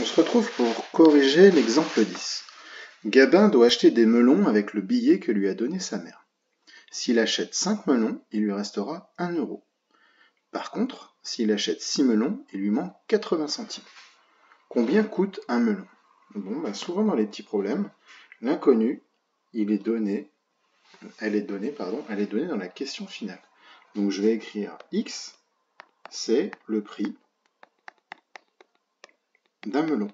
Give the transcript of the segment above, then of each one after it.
On se retrouve pour corriger l'exemple 10. Gabin doit acheter des melons avec le billet que lui a donné sa mère. S'il achète 5 melons, il lui restera 1 euro. Par contre, s'il achète 6 melons, il lui manque 80 centimes. Combien coûte un melon? Souvent dans les petits problèmes, l'inconnu, elle est donnée dans la question finale. Donc je vais écrire X, c'est le prix d'un melon.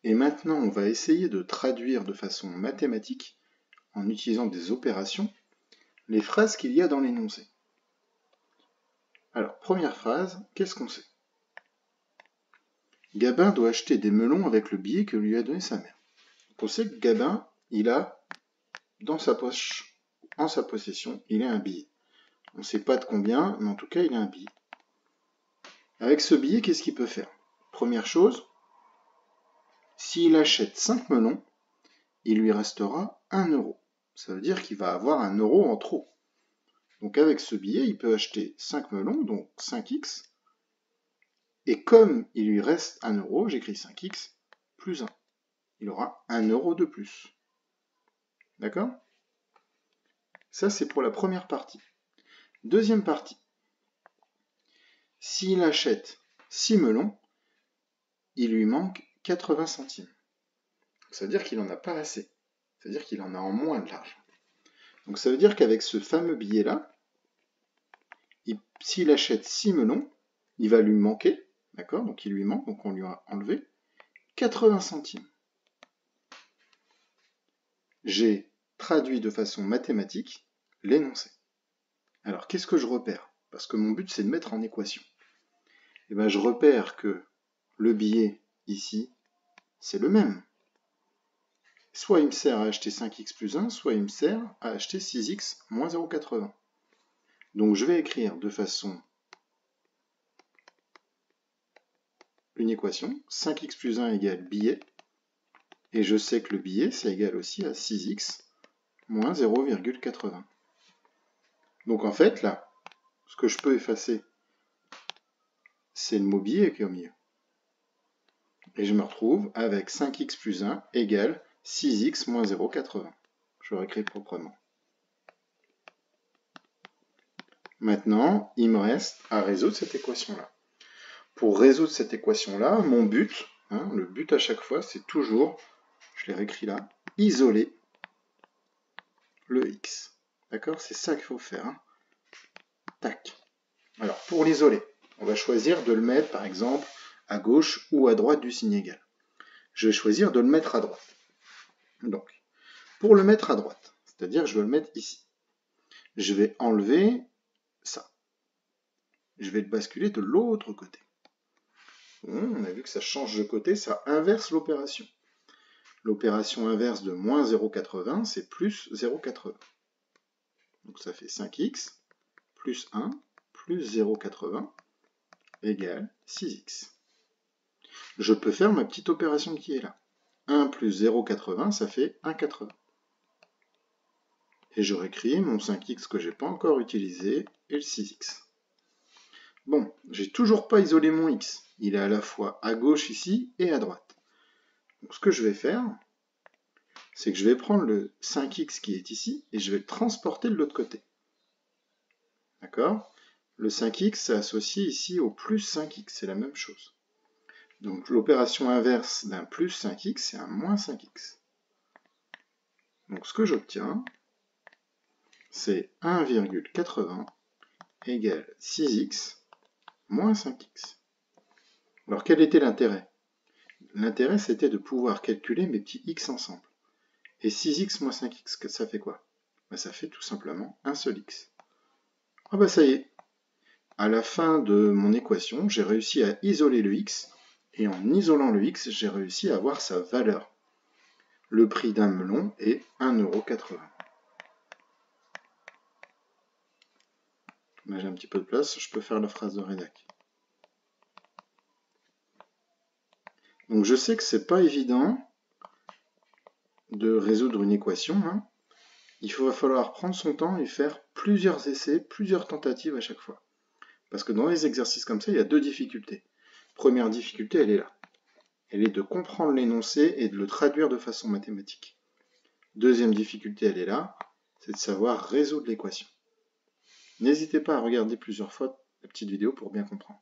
Et maintenant, on va essayer de traduire de façon mathématique, en utilisant des opérations, les phrases qu'il y a dans l'énoncé. Alors, première phrase, qu'est-ce qu'on sait? Gabin doit acheter des melons avec le billet que lui a donné sa mère. On sait que Gabin, il a dans sa poche, en sa possession, il a un billet. On ne sait pas de combien, mais en tout cas, il a un billet. Avec ce billet, qu'est-ce qu'il peut faire? Première chose, s'il achète 5 melons, il lui restera 1 euro. Ça veut dire qu'il va avoir 1 euro en trop. Donc avec ce billet, il peut acheter 5 melons, donc 5x. Et comme il lui reste 1 euro, j'écris 5x plus 1. Il aura 1 euro de plus. D'accord? Ça, c'est pour la première partie. Deuxième partie. S'il achète 6 melons, il lui manque 80 centimes. Ça veut dire qu'il n'en a pas assez. Ça veut dire qu'il en a en moins de l'argent. Donc ça veut dire qu'avec ce fameux billet-là, s'il achète 6 melons, il va lui manquer, d'accord? Donc il lui manque, donc on lui a enlevé 80 centimes. J'ai traduit de façon mathématique l'énoncé. Alors qu'est-ce que je repère? Parce que mon but c'est de mettre en équation. Et bien je repère que le billet ici, c'est le même. Soit il me sert à acheter 5x plus 1, soit il me sert à acheter 6x moins 0,80. Donc je vais écrire de façon une équation, 5x plus 1 égale billet, et je sais que le billet c'est égal aussi à 6x moins 0,80. Donc en fait là, ce que je peux effacer, c'est le mot billet qui est au milieu. Et je me retrouve avec 5x plus 1 égale 6x moins 0,80. Je réécris proprement. Maintenant, il me reste à résoudre cette équation-là. Pour résoudre cette équation-là, mon but, le but à chaque fois, c'est toujours, je l'ai réécrit là, isoler le x. D'accord? C'est ça qu'il faut faire. Tac. Alors, pour l'isoler, on va choisir de le mettre, par exemple, à gauche ou à droite du signe égal. Je vais choisir de le mettre à droite. Donc, pour le mettre à droite, c'est-à-dire que je vais le mettre ici, je vais enlever ça. Je vais le basculer de l'autre côté. On a vu que ça change de côté, ça inverse l'opération. L'opération inverse de moins 0,80, c'est plus 0,80. Donc ça fait 5x plus 1 plus 0,80 égale 6x. Je peux faire ma petite opération qui est là. 1 plus 0,80, ça fait 1,80. Et je réécris mon 5x que je n'ai pas encore utilisé et le 6x. Bon, j'ai toujours pas isolé mon x. Il est à la fois à gauche ici et à droite. Donc ce que je vais faire, c'est que je vais prendre le 5x qui est ici et je vais le transporter de l'autre côté. D'accord? Le 5x c'est associé ici au plus 5x, c'est la même chose. Donc l'opération inverse d'un plus 5x, c'est un moins 5x. Donc ce que j'obtiens, c'est 1,80 égale 6x moins 5x. Alors quel était l'intérêt? L'intérêt c'était de pouvoir calculer mes petits x ensemble. Et 6x moins 5x, ça fait quoi? Ça fait tout simplement un seul x. Ah ça y est, à la fin de mon équation, j'ai réussi à isoler le x, et en isolant le x, j'ai réussi à avoir sa valeur. Le prix d'un melon est 1,80 €. Là j'ai un petit peu de place, je peux faire la phrase de rédac. Donc je sais que c'est pas évident de résoudre une équation. Il va falloir prendre son temps et faire plusieurs essais, plusieurs tentatives à chaque fois. Parce que dans les exercices comme ça, il y a deux difficultés. Première difficulté, elle est là. Elle est de comprendre l'énoncé et de le traduire de façon mathématique. Deuxième difficulté, elle est là, c'est de savoir résoudre l'équation. N'hésitez pas à regarder plusieurs fois la petite vidéo pour bien comprendre.